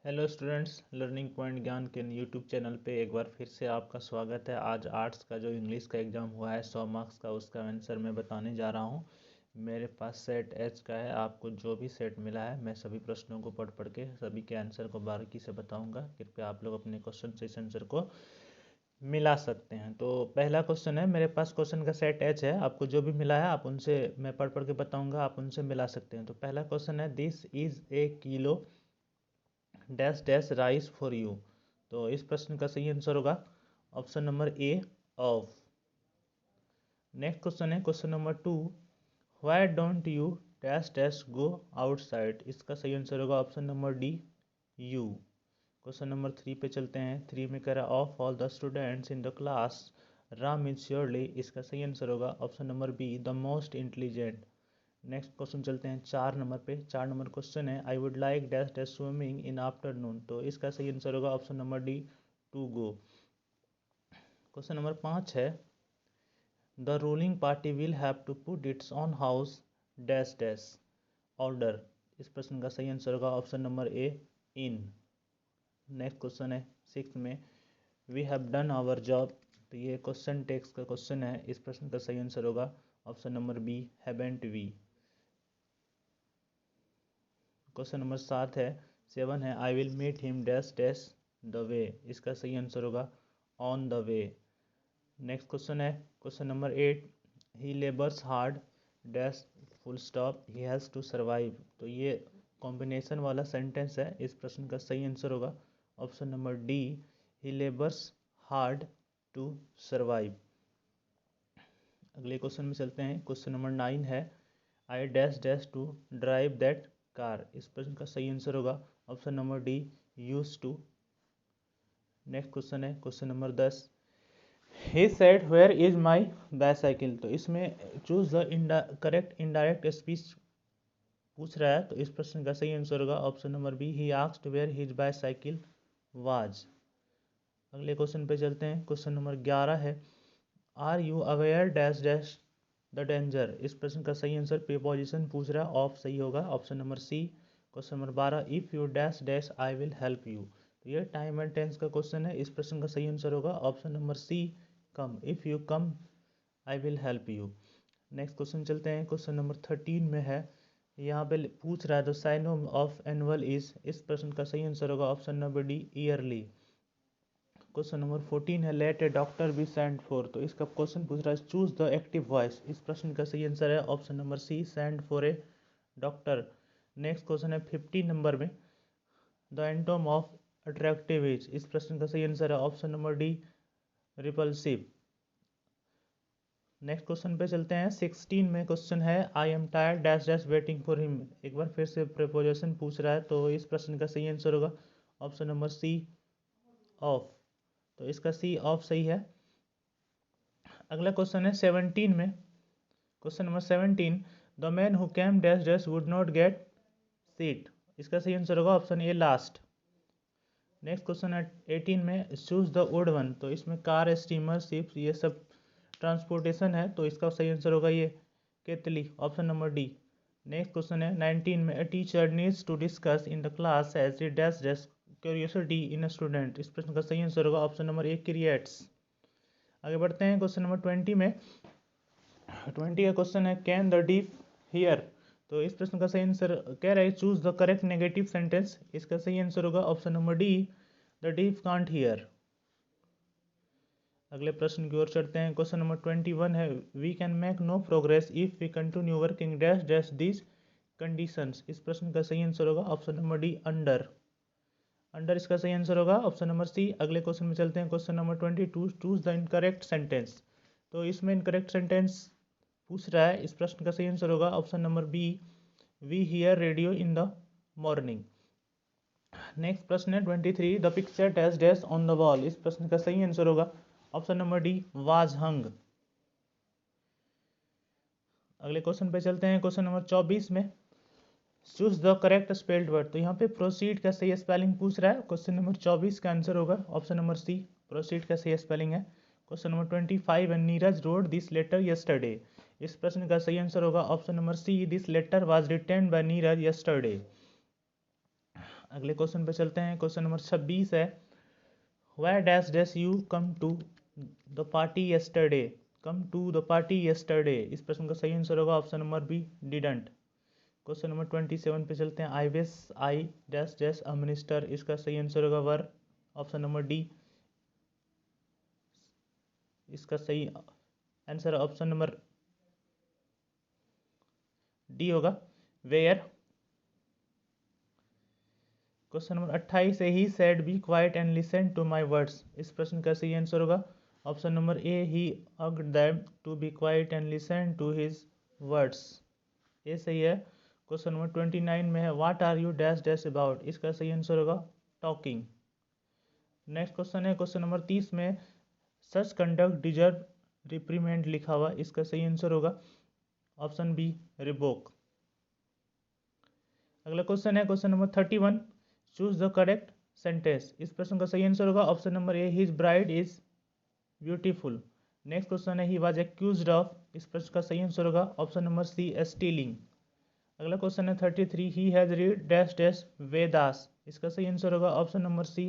Hello students, learning point ज्ञान के YouTube channel पे एक बार फिर से आपका स्वागत है। आज आर्ट्स का जो इंग्लिश का एग्ज़ाम हुआ है 100 मार्क्स का, उसका आंसर मैं बताने जा रहा हूँ। मेरे पास सेट एच का है। आपको जो भी सेट मिला है मैं सभी प्रश्नों को पढ़ पढ़ के सभी के आंसर को बारीकी से बताऊँगा। कृपया आप लोग अपने क्वेश्चन से इस आंसर को मिला सकते हैं। तो पहला क्वेश्चन है, मेरे पास क्वेश्चन का सेट एच है। आपको जो भी मिला है आप उनसे मैं पढ़ पढ़ के बताऊँगा, आप उनसे मिला सकते हैं। तो पहला क्वेश्चन है, this is a kilo dash dash rice for you. तो इस प्रश्न का सही आंसर होगा option number A of. Next question है question number 2, why don't you dash dash go outside. इसका सही आंसर होगा option number D you. Question number 3 पे चलते हैं। 3 में कह रहा है of all the students in the class Ram is surely. इसका सही आंसर होगा option number B the most intelligent. Next question चलते हैं 4 नंबर पे। 4 नंबर क्वेश्चन है, I would like dash dash swimming in afternoon. तो इसका सही आंसर होगा option number D to go. Question number 5 है, the ruling party will have to put its own house dash dash order. इस प्रश्न का सही आंसर होगा option number A in. Next question है 6 में, we have done our job. तो ये क्वेश्चन टेक्स्ट का क्वेश्चन है। इस प्रश्न का सही आंसर होगा option number B haven't we. Question number 7 है, I will meet him dash dash the way. इसका सही आंसर होगा on the way. Next question है question number 8, he labours hard dash full stop he has to survive. तो ये combination वाला sentence है। इस प्रश्न का सही आंसर होगा option number D, he labours hard to survive. अगले क्वेश्चन में चलते हैं। क्वेश्चन नंबर 9 है, I dash dash to drive that car. इस प्रश्न का सही आंसर होगा option number D used to. Next question है question number 10, he said where is my bicycle. तो इसमें choose the correct indirect speech पूछ रहा है। तो इस प्रश्न का सही आंसर होगा option number B, he asked where his bicycle was. अगले क्वेश्चन पे चलते हैं। क्वेश्चन नंबर 11 है, are you aware dash dash the danger. इस प्रश्न का सही आंसर प्रीपोजिशन पूछ रहा है, ऑफ सही होगा option number C. Question number 12, if you dash dash I will help you. तो ये टाइम एंड टेंस का क्वेश्चन है। इस प्रश्न का सही आंसर होगा option number C come, if you come I will help you. Next question चलते हैं। क्वेश्चन नंबर 13 में है, यहाँ पे पूछ रहा है the synonym of annual is. इस प्रश्न का सही आंसर होगा option number D yearly. Question number 14 है, let a doctor be send for. तो इसका क्वेश्चन पूछ रहा है चूज द एक्टिव वॉइस। इस प्रश्न का सही आंसर है option number C send for a doctor. Next question है 15 नंबर में, the antonym of attractive is. इस प्रश्न का सही आंसर है option number D repulsive. Next question पे चलते हैं। 16 में क्वेश्चन है, I am tired dash dash waiting for him. एक बार फिर से प्रीपोजिशन पूछ रहा है। तो इस प्रश्न का सही आंसर होगा ऑप्शन नंबर सी ऑफ। तो इसका सी ऑफ सही है। अगला क्वेश्चन है 17 में। Question number 17, the man who came dash dash would not get seat. इसका सही आंसर होगा option A last. Next question है 18 में, चूज द वुड वन। तो इसमें कार स्टीमर शिप ये सब ट्रांसपोर्टेशन है। तो इसका सही आंसर होगा ये केतली, option number D. Next question है 19 में, a teacher needs to discuss in the class as a dash dash curiosity in a student. इस प्रश्न का सही आंसर होगा ऑप्शन नंबर ए क्रिएट्स। आगे बढ़ते हैं। क्वेश्चन नंबर 20 में, 20 का क्वेश्चन है, कैन द डीफ हियर। तो इस प्रश्न का सही आंसर कह रहा है choose the correct negative sentence. इसका सही आंसर होगा option number D, the deaf can't hear. अगले प्रश्न की ओर चढ़ते हैं। क्वेश्चन नंबर 21 है, we can make no progress if we continue working dash dash this conditions. इस प्रश्न का सही आंसर होगा option number D under. Under इसका सही आंसर होगा ऑप्शन नंबर सी। अगले क्वेश्चन में चलते हैं। Question number 22, choose the incorrect sentence. तो इसमें इनकरेक्ट सेंटेंस पूछ रहा है। इस प्रश्न का सही आंसर होगा option number B, we hear radio in the morning. Next प्रश्न है 23, the picture dash dash on the wall. इस प्रश्न का सही आंसर होगा option number D was hung. अगले क्वेश्चन पे चलते हैं। क्वेश्चन नंबर 24 में, choose the correct spelled word. तो यहाँ पे प्रोसीड का सही स्पेलिंग पूछ रहा है। क्वेश्चन नंबर 24 का आंसर होगा ऑप्शन नंबर सी, प्रोसीड का सही स्पेलिंग है। Question number 25, and Neeraj wrote this letter yesterday. इस प्रश्न का सही आंसर होगा option number C, this letter was written by Neeraj yesterday. अगले क्वेश्चन पे चलते हैं। क्वेश्चन नंबर 26 है, why dash dash you come to the party yesterday. Come to the party yesterday, इस प्रश्न का सही आंसर होगा option number B, didn't. Question number 27 पे चलते हैं। I wish I dash dash a minister, इसका सही आंसर होगा वर, ऑप्शन नंबर डी। इसका सही आंसर ऑप्शन नंबर डी होगा, वेयर। क्वेश्चन नंबर 28 है, he said be quiet and listen to my words, इस प्रश्न का सही आंसर होगा option number A, he urged them to be quiet and listen to his words, ये सही है। क्वेश्चन नंबर 29 में है, what are you dash dash about, इसका सही आंसर होगा टॉकिंग। नेक्स्ट क्वेश्चन है क्वेश्चन नंबर 30 में, सच कंडक्ट डिजर्व रिप्रीमेंड लिखा हुआ, इसका सही आंसर होगा ऑप्शन बी, रिवोक। अगला क्वेश्चन है question number 31, choose the correct sentence, इस प्रश्न का सही आंसर होगा option number A, his bride is beautiful. Next question है, ही वाज एक्यूज्ड ऑफ, इस प्रश्न का सही आंसर होगा ऑप्शन नंबर सी, स्टीलिंग। अगला क्वेश्चन है 33, he has read dash dash Vedas, इसका सही आंसर होगा option number C,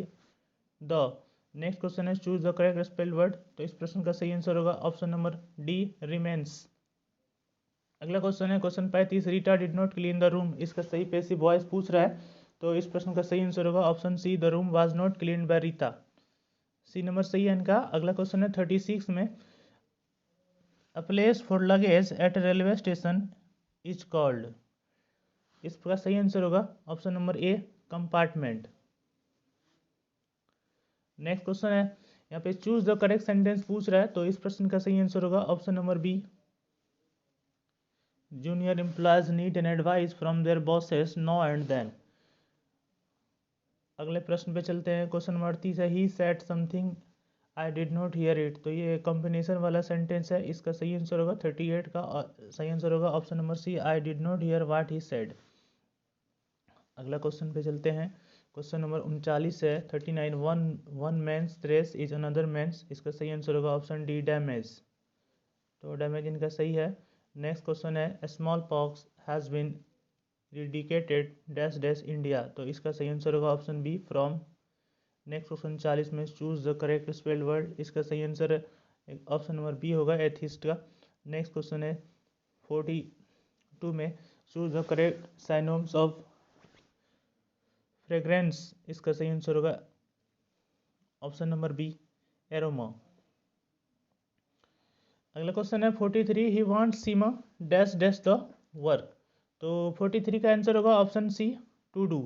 the. Next question है, choose the correct spelled word, तो इस प्रश्न का सही आंसर होगा ऑप्शन नंबर डी, रिमेन्स। अगला क्वेश्चन है question 35, Rita did not clean the room, इसका सही पैसिव वॉइस पूछ रहा है, तो इस प्रश्न का सही आंसर होगा option C, the room was not clean by Rita, C number सही है इनका। अगला क्वेश्चन है 36 में, a place for luggage at railway station is called, इसका सही आंसर होगा option number A, compartment. Next question है यहाँ पे, चूज द करेक्ट सेंटेंस पूछ रहा है, तो इस प्रश्न का सही आंसर होगा option number B, junior employees need an advice from their bosses now and then. अगले प्रश्न पे चलते हैं। क्वेश्चन नंबर 38 है, he said something I did not hear it, तो ये कॉम्बिनेशन वाला सेंटेंस है, इसका सही आंसर होगा 38 का सही आंसर होगा option number C, I did not hear what he said. अगला क्वेश्चन पे चलते हैं। क्वेश्चन नंबर 39 है 39, one man's dress is another man's, इसका सही आंसर होगा ऑप्शन डी, डैमेज, तो डैमेज इनका सही है। नेक्स्ट क्वेश्चन है, small pox has been eradicated dash dash India, तो इसका सही आंसर होगा option B, from. Next question 40 में, choose the correct spelled word, इसका सही आंसर ऑप्शन नंबर बी होगा, एथिस्ट का। नेक्स्ट क्वेश्चन है 42 में, choose the correct synonyms of fragrance, इसका सही आंसर होगा ऑप्शन नंबर बी, एरोमा। अगला क्वेश्चन है 43, he wants Seema dash dash the work, तो 43 का आंसर होगा option C, to do,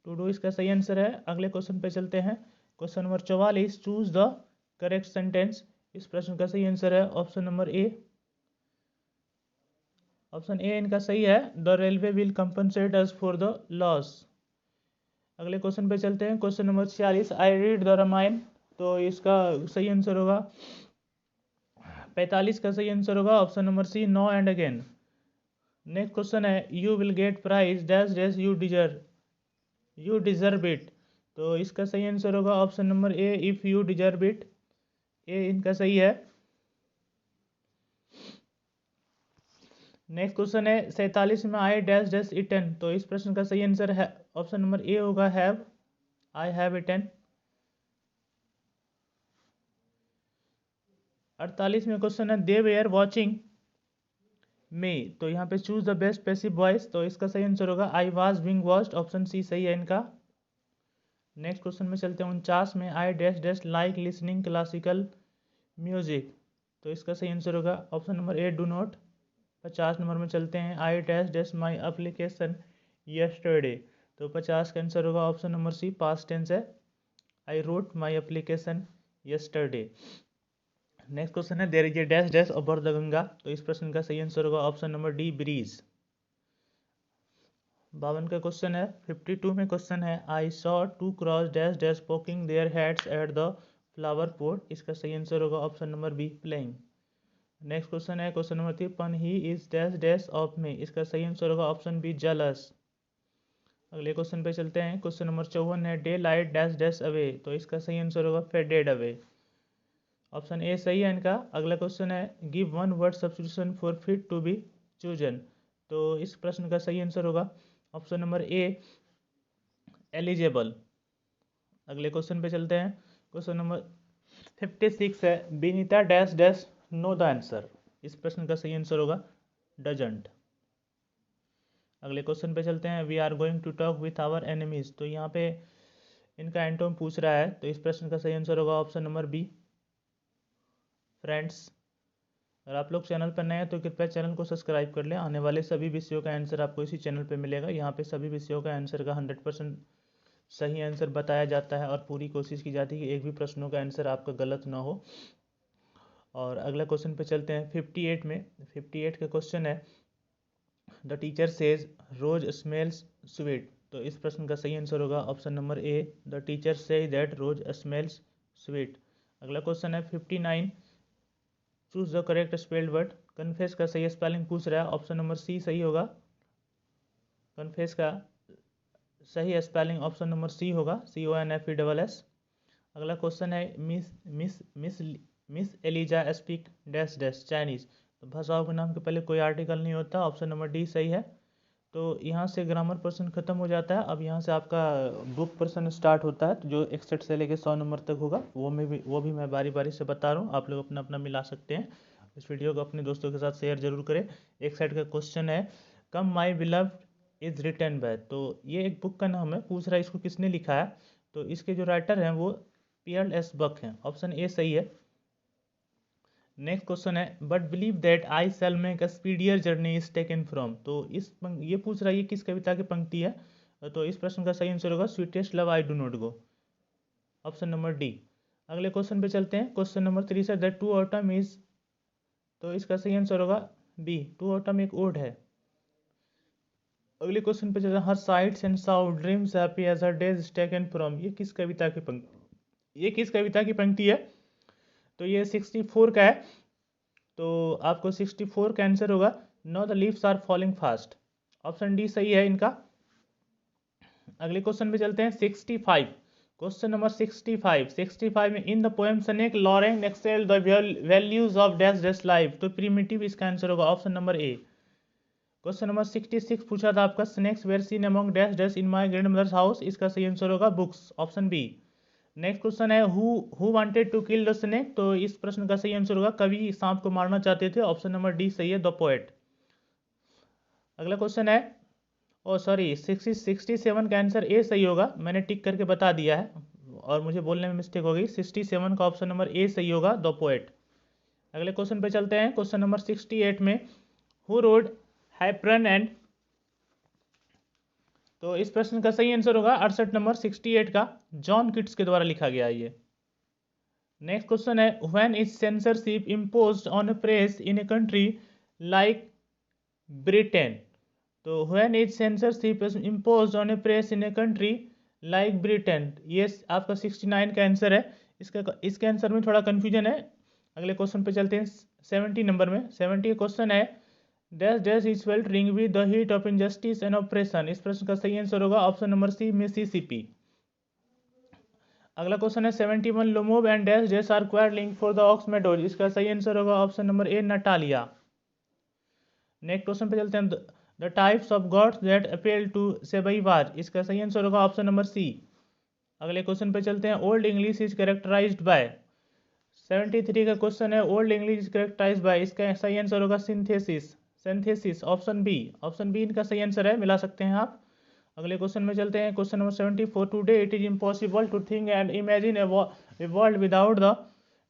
to do इसका सही आंसर है। अगले क्वेश्चन पे चलते हैं। Question number 44, choose the correct sentence, इस प्रश्न का सही आंसर है option number A, option A इनका सही है, the railway will compensate us for the loss. अगले क्वेश्चन पे चलते हैं। Question number 46, I read the Ramayana, तो इसका सही आंसर होगा 45 का सही आंसर होगा option number C, no and again. Next question है, you will get prize dash dash you deserve it, तो इसका सही आंसर होगा option number A, if you deserve it, A इनका सही है। नेक्स्ट क्वेश्चन है 47 में, आई डैश डैश इटन, तो इस प्रश्न का सही आंसर है ऑप्शन नंबर ए होगा, हैव, आई हैव इटन। 48 में क्वेश्चन है, दे वेयर वॉचिंग मी, तो यहाँ पे choose the best passive voice, तो इसका सही आंसर होगा, I was being watched, option C सही है इनका। नेक्स्ट क्वेश्चन में चलते हैं 49 में, I dash dash like listening classical music, तो इसका सही आंसर होगा option number A, do not. 50 number में चलते हैं, I dash dash my application yesterday, तो 50 का आंसर होगा option number C, past tense है, I wrote my application yesterday. Next question है, there is a dash dash over the Ganga, तो इस प्रश्न का सही आंसर होगा ऑप्शन नंबर डी, ब्रीज। 52 का क्वेश्चन है 52 में क्वेश्चन है, I saw two crows dash dash poking their heads at the flower pot, इसका सही आंसर होगा option number B, playing. Next question है question number 53, he is dash dash of me, इसका सही आंसर होगा ऑप्शन बी, जेलस। अगले question पे चलते हैं। क्वेश्चन नंबर 54 है, daylight dash dash away, तो इसका सही आंसर होगा फेडेड अवे, ऑप्शन ए सही है इनका। अगला क्वेश्चन है, give one word substitution for fit to be chosen, तो इस प्रश्न का सही आंसर होगा ऑप्शन नंबर ए एलिजिबल। अगले क्वेश्चन पे चलते हैं। क्वेश्चन नंबर 56 है, Binita dash dash know the answer. इस प्रश्न का सही आंसर होगा डजंट। अगले क्वेश्चन पे चलते हैं, we are going to talk with our enemies. तो यहाँ पे इनका एंटोम पूछ रहा है, तो इस प्रश्न का सही आंसर होगा ऑप्शन नंबर बी फ्रेंड्स। अगर आप लोग चैनल पर नए हैं तो कृपया चैनल को सब्सक्राइब कर लें। आने वाले सभी विषयों का आंसर आपको इसी चैनल पर मिलेगा। यहाँ पे सभी विषयों का आंसर का 100% सही आंसर बताया जाता है और पूरी कोशिश की जाती है कि एक भी प्रश्नों का आंसर आपका गलत ना हो। और अगला क्वेश्चन पे चलते हैं 58 में। 58 का क्वेश्चन है, the teacher says rose smells sweet. तो इस प्रश्न का सही आंसर होगा option number A, the teacher says that rose smells sweet. अगला क्वेश्चन है 59, choose the correct spelled word. Confess का सही स्पेलिंग पूछ रहा है, ऑप्शन नंबर सी सही होगा। कन्फेस का सही स्पेलिंग ऑप्शन नंबर सी होगा, CONFESS। अगला क्वेश्चन है, miss miss miss miss Eliza speak dash dash Chinese. तो भाषाओं के नाम के पहले कोई आर्टिकल नहीं होता, ऑप्शन नंबर डी सही है। तो यहाँ से ग्रामर पर्सन खत्म हो जाता है। अब यहाँ से आपका बुक पर्सन स्टार्ट होता है, तो जो 61 से लेकर 100 नंबर तक होगा वो भी मैं बारी बारी से बता रहा हूँ। आप लोग अपना अपना मिला सकते हैं। इस वीडियो को अपने दोस्तों के साथ शेयर जरूर करें। एक साइड का क्वेश्चन है, कम माई बिलव्ड इज रिटन बाय। तो ये एक बुक का नाम है, पूछ रहा है इसको किसने लिखा है। तो इसके जो राइटर हैं वो P.L.S. बक हैं, ऑप्शन ए सही है। नेक्स्ट क्वेश्चन है, but believe that I shall make a speedier journey is taken from. तो ये पूछ रहा है ये किस कविता की पंक्ति है। तो इस प्रश्न का सही आंसर होगा sweetest love I do not go, option number D. अगले क्वेश्चन पे चलते हैं। क्वेश्चन नंबर 3 है, दैट टू ऑटम इज। तो इसका सही आंसर होगा बी, टू ऑटम एक ओड है। अगले क्वेश्चन पे चलते हैं, her sights and sounds dreams happy as her days taken from. ये किस कविता की पंक्ति है। तो ये 64 का है। तो आपको 64 का आंसर होगा, no the leaves are falling fast, option D सही है इनका। अगले क्वेश्चन पे चलते हैं 65। क्वेश्चन नंबर 65 में, in the poem snake Lawrence exalts the values of dash dash life. तो प्रीमिटिव इसका आंसर होगा option number A. Question number 66 पूछा था आपका, snakes were seen among dash dash in my grandmother's house. इसका सही answer होगा books, option B. Next question है, who wanted to kill the snake. तो इस प्रश्न का सही आंसर होगा, कवि सांप को मारना चाहते थे, ऑप्शन नंबर डी सही है, द पोएट। अगला क्वेश्चन है, 67 का आंसर ए सही होगा, मैंने टिक करके बता दिया है और मुझे बोलने में मिस्टेक हो गई। 67 का ऑप्शन नंबर ए सही होगा, द पोएट। अगले क्वेश्चन पे चलते हैं। क्वेश्चन नंबर 68 में, हु रोड हैप्रन एंड। तो इस प्रश्न का सही आंसर होगा 68 नंबर 68 का, जॉन किट्स के द्वारा लिखा गया है ये। नेक्स्ट क्वेश्चन है, when is censorship imposed on a press in a country like Britain. तो when is censorship imposed on a press in a country like Britain, ये आपका 69 का आंसर है। इसके आंसर में थोड़ा कंफ्यूजन है। अगले क्वेश्चन पे चलते हैं 70 नंबर में। 70 का क्वेश्चन है, dash dash is sweltering with the heat of injustice and oppression. इस प्रश्न का सही आंसर होगा ऑप्शन नंबर सी, मिसिसिपी। अगला क्वेश्चन है 71, Lomov and dash dash are quarrelling for the ox meadows. इसका सही आंसर होगा option number A, Natalia. Next question पे चलते हैं, the types of gods that appeal to सेबईवार। इसका सही आंसर होगा ऑप्शन नंबर सी। अगले क्वेश्चन पे चलते हैं, old English is characterised by. 73 का क्वेश्चन है, old English is characterised by. इसका सही आंसर होगा synthesis, option B. Option B इनका सही आंसर है, मिला सकते हैं आप। अगले क्वेश्चन में चलते हैं। Question number 74, today it is impossible to think and imagine a world without the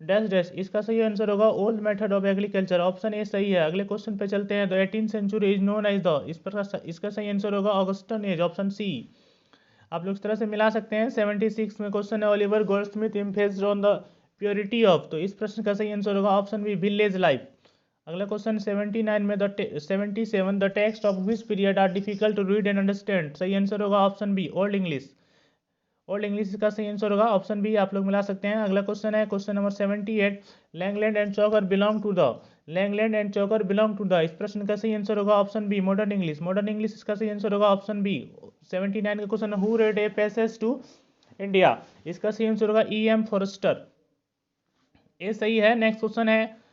dash dash. इसका सही आंसर होगा old method of agriculture, option A सही है। अगले क्वेश्चन पे चलते हैं, the 18th century is known as the. इसका सही आंसर होगा ऑगस्टन एज, ऑप्शन सी। आप लोग इस तरह से मिला सकते हैं। 76 में क्वेश्चन है, Oliver Goldsmith emphasised on the purity of. तो इस प्रश्न का सही आंसर होगा ऑप्शन बी, विलेज लाइफ। अगला क्वेश्चन 79 में, 77 the text of which period are difficult to read and understand. सही आंसर होगा option B, old English. Old English का सही आंसर होगा ऑप्शन बी, आप लोग मिला सकते हैं। अगला क्वेश्चन है, question number 78, Langland and Chaucer belong to the. Langland and Chaucer belong to the. इस प्रश्न का सही आंसर होगा option B, modern English. Modern English इसका सही आंसर होगा ऑप्शन बी। 79 का question, who read a passage to India. इसका सही आंसर होगा E.M. फॉरेस्टर, ये सही है। नेक्स्ट क्वेश्चन है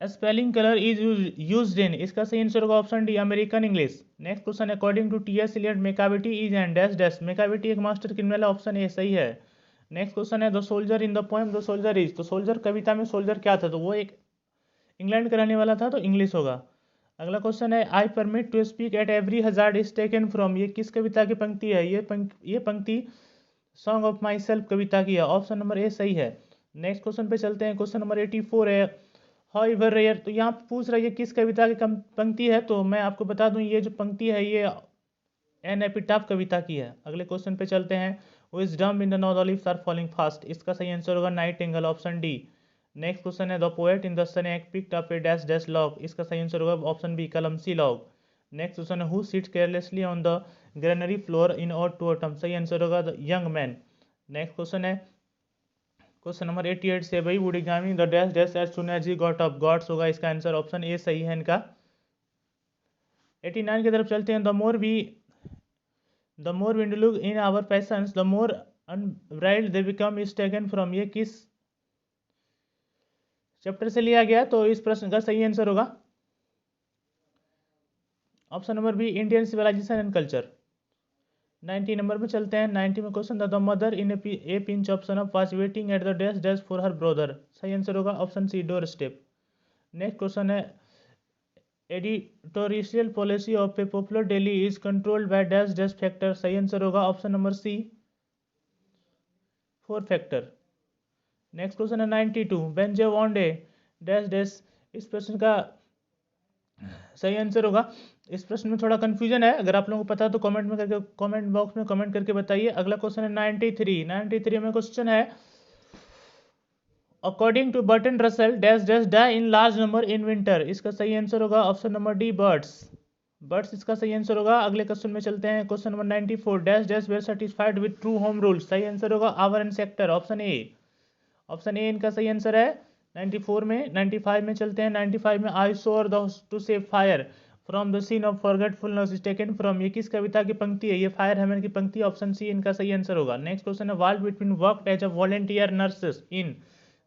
spelling colour is used in, इसका सही आंसर होगा option D American English. Next question, according to T S. Eliot Macavity is an dash dash, Macavity एक मास्टर क्रिमिनल है, ऑप्शन ए सही है। नेक्स्ट क्वेश्चन है the soldier in the poem the soldier is, तो soldier कविता में soldier क्या था, तो वो एक इंग्लैंड का रहने वाला था, तो इंग्लिश होगा। अगला क्वेश्चन है I permit to speak at every hazard is taken from, ये किस कविता की पंक्ति है, ये पंक्ति सॉन्ग ऑफ माई सेल्फ कविता की है, ऑप्शन नंबर ए सही है। नेक्स्ट क्वेश्चन पे चलते हैं, क्वेश्चन नंबर 84 है हाउ एवर रेयर, तो यहाँ पे पूछ रहा है ये किस कविता की पंक्ति है, तो मैं आपको बता दूं ये जो पंक्ति है ये एन एपिटाफ कविता की है। अगले क्वेश्चन पे चलते हैं, wisdom in the no the leaves are falling fast, इसका सही आंसर होगा nightingale, option D. Next question है the poet in the snake picked up a dash dash log, इसका सही आंसर होगा option B clumsy log. Next question है who sits carelessly on the granary floor in ode to autumn, सही answer होगा the young man. Next question है question number 88 से भाई would examine the dash dash as soon as he got up, gods होगा इसका answer, option A सही है इनका। 89 की तरफ चलते हैं, the more we look in our passions the more unbridled they become is taken from, ये किस चैप्टर से लिया गया, तो इस प्रश्न का सही आंसर होगा option number B Indian civilisation and culture. 90 number में चलते हैं, 90 में question the mother in a pinch of son of was waiting at the dash dash for her brother, सही आंसर होगा option C doorstep. Next question है editorial policy of a popular daily is controlled by dash dash factor, सही answer होगा option number C 4 factor. Next question है 92 when J want a dash dash, इस प्रश्न का सही answer होगा, इस प्रश्न में थोड़ा कंफ्यूजन है, अगर आप लोगों को पता है तो कमेंट बॉक्स में कमेंट करके बताइए। अगला क्वेश्चन है 93 में क्वेश्चन है according to Bertrand Russell dash dash die in large number in winter, इसका सही आंसर होगा ऑप्शन नंबर डी बर्ड्स इसका सही आंसर होगा। अगले क्वेश्चन में चलते हैं, question number 94 dash dash were satisfied with true home rule, सही आंसर होगा our and sector, option A इनका सही आंसर है 94 में। 95 में चलते हैं, 95 में I soar the to save fire from the scene of forgetfulness is taken from, ये किस कविता की पंक्ति है, ये फायर हेमन की पंक्ति, ऑप्शन सी इनका सही आंसर होगा। नेक्स्ट क्वेश्चन है Walt Whitman worked as a volunteer nurses in,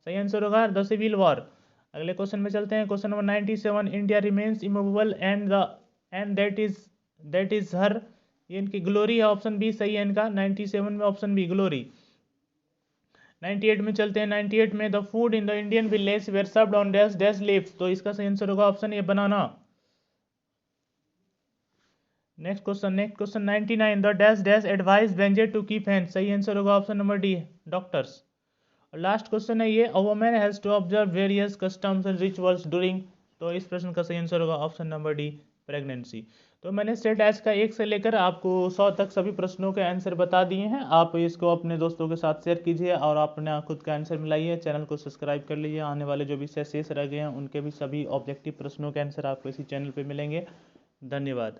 सही आंसर होगा द सिविल वॉर। अगले क्वेश्चन में चलते हैं, question number 97 India remains immovable and that is her, ये इनकी ग्लोरी है, ऑप्शन बी सही है इनका 97 में ऑप्शन बी ग्लोरी। 98 में चलते हैं, 98 में the food in the Indian village were served on dash dash leaves, तो इसका सही आंसर होगा option A banana. Next question 99 the dash dash advice वेंजे टू कीप हैंड, सही आंसर होगा ऑप्शन नंबर डी डॉक्टर्स। और लास्ट क्वेश्चन है ये a woman has to observe various customs and rituals during, तो इस प्रश्न का सही आंसर होगा ऑप्शन नंबर डी प्रेगनेंसी। तो मैंने स्टेट एज का 1 से लेकर आपको 100 तक सभी प्रश्नों के आंसर बता दिए हैं, आप इसको अपने दोस्तों के साथ शेयर कीजिए और अपने खुद का आंसर मिलाइए, चैनल को सब्सक्राइब कर लीजिए, आने वाले जो विषय शेष रह गए हैं उनके भी सभी ऑब्जेक्टिव प्रश्नों के आंसर आपको इसी चैनल पर मिलेंगे। धन्यवाद।